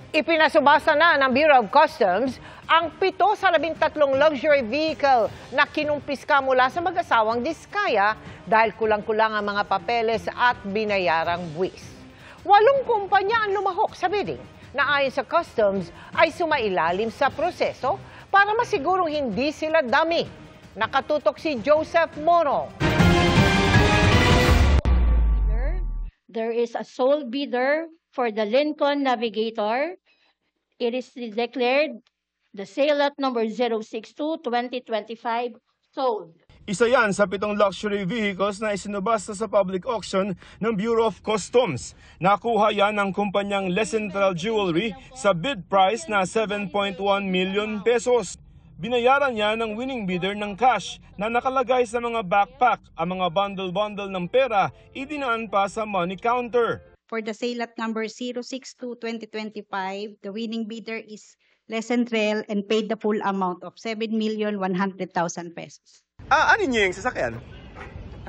Ipinasubasta na ng Bureau of Customs ang 7 sa 13 luxury vehicle na kinumpiska mula sa mag-asawang Diskaya dahil kulang-kulang ang mga papeles at binayarang buwis. 8 kumpanya ang lumahok sa bidding na ayon sa Customs ay sumailalim sa proseso para masigurong hindi sila dami. Nakatutok si Joseph Morong. There is a sole bidder for the Lincoln Navigator. It is declared the sale lot number 062-2025 sold. Isa yan sa 7 luxury vehicles na isinubasta sa public auction ng Bureau of Customs. Nakuha yan ng kumpanyang Les Central Jewelry sa bid price na 7.1 million pesos. Binayaran niya ng winning bidder ng cash na nakalagay sa mga backpack. Ang mga bundle-bundle ng pera idinaan pa sa money counter. For the sale lot number 062-2025, the winning bidder is Les Central and paid the full amount of 7,100,000 pesos. Ano niyo yung sasakyan?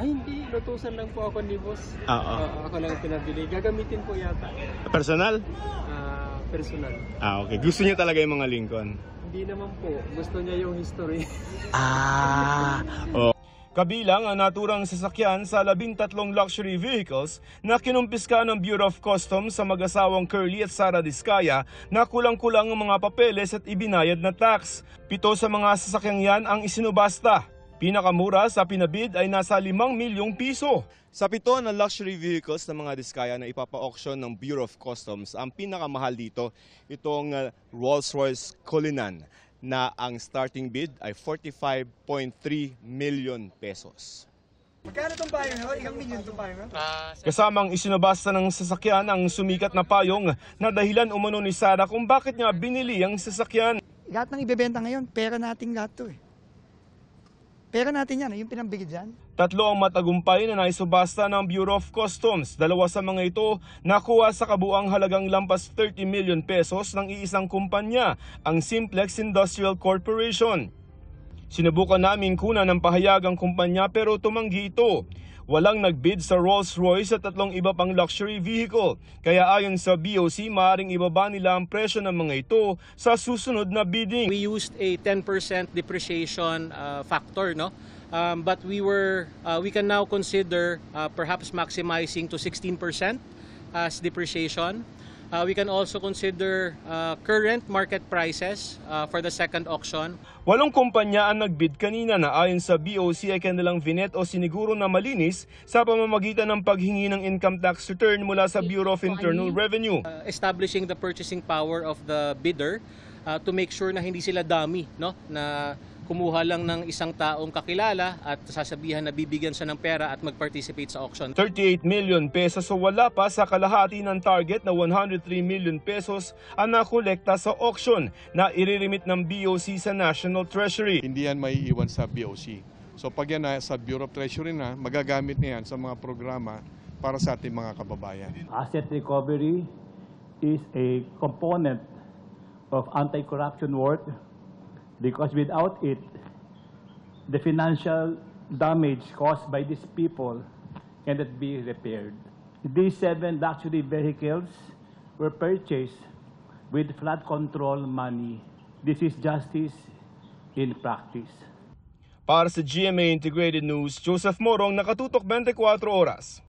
Ay, hindi. Lutusan lang po ako ni boss. Ako lang pinabili. Gagamitin po yata. Personal? Personal. Okay. Gusto niyo talaga yung mga Lincoln? Hindi naman po. Gusto niya yung history. Oh. Kabilang ang naturang sasakyan sa 13 luxury vehicles na kinumpiska ng Bureau of Customs sa mag-asawang Curly at Sara Diskaya na kulang-kulang ang mga papeles at ibinayad na tax. 7 sa mga sasakyang yan ang isinubasta. Pinakamura sa pinabid ay nasa 5 milyong piso. Sa 7 na luxury vehicles ng mga Diskaya na ipapa-auction ng Bureau of Customs, ang pinakamahal dito itong Rolls-Royce Cullinan na ang starting bid ay 45.3 million pesos. Magkano itong payong? Ilang milyon itong payong? Kasamang isinabasta ng sasakyan ang sumikat na payong na dahilan umano ni Sara kung bakit niya binili ang sasakyan. Lahat ng ibebenta ngayon, pera nating lahat to eh. Pera natin yan, yung pinambigid dyan. 3 ang matagumpay na naisubasta ng Bureau of Customs. 2 sa mga ito nakuha sa kabuang halagang lampas 30 million pesos ng iisang kumpanya, ang Simplex Industrial Corporation. Sinubukan namin kunan ng pahayag ang kumpanya pero tumanggi ito. Walang nagbid sa Rolls-Royce at 3 iba pang luxury vehicle. Kaya ayon sa BOC, maaaring ibaba nila ang presyo ng mga ito sa susunod na bidding. We used a 10% depreciation factor, no? But we can now consider perhaps maximizing to 16% as depreciation. We can also consider current market prices for the second auction. 8 kumpanya ang nagbid kanina na ayon sa BOC ay kanilang vinet o siniguro na malinis sa pamamagitan ng paghingi ng income tax return mula sa Bureau of Internal Revenue. Establishing the purchasing power of the bidder to make sure na hindi sila dami, no? Na kumuha lang ng isang taong kakilala at sasabihan na bibigyan siya ng pera at mag-participate sa auction. 38 million pesos o wala pa sa kalahati ng target na 103 million pesos ang nakolekta sa auction na iririmit ng BOC sa National Treasury. Hindi yan maiiwan sa BOC. So pag yan sa Bureau of Treasury na, magagamit na yan sa mga programa para sa ating mga kababayan. Asset recovery is a component of anti-corruption work because without it, the financial damage caused by these people cannot be repaired. These 7 luxury vehicles were purchased with flood control money. This is justice in practice. Para sa GMA Integrated News, Joseph Morong, Nakatutok 24 Oras.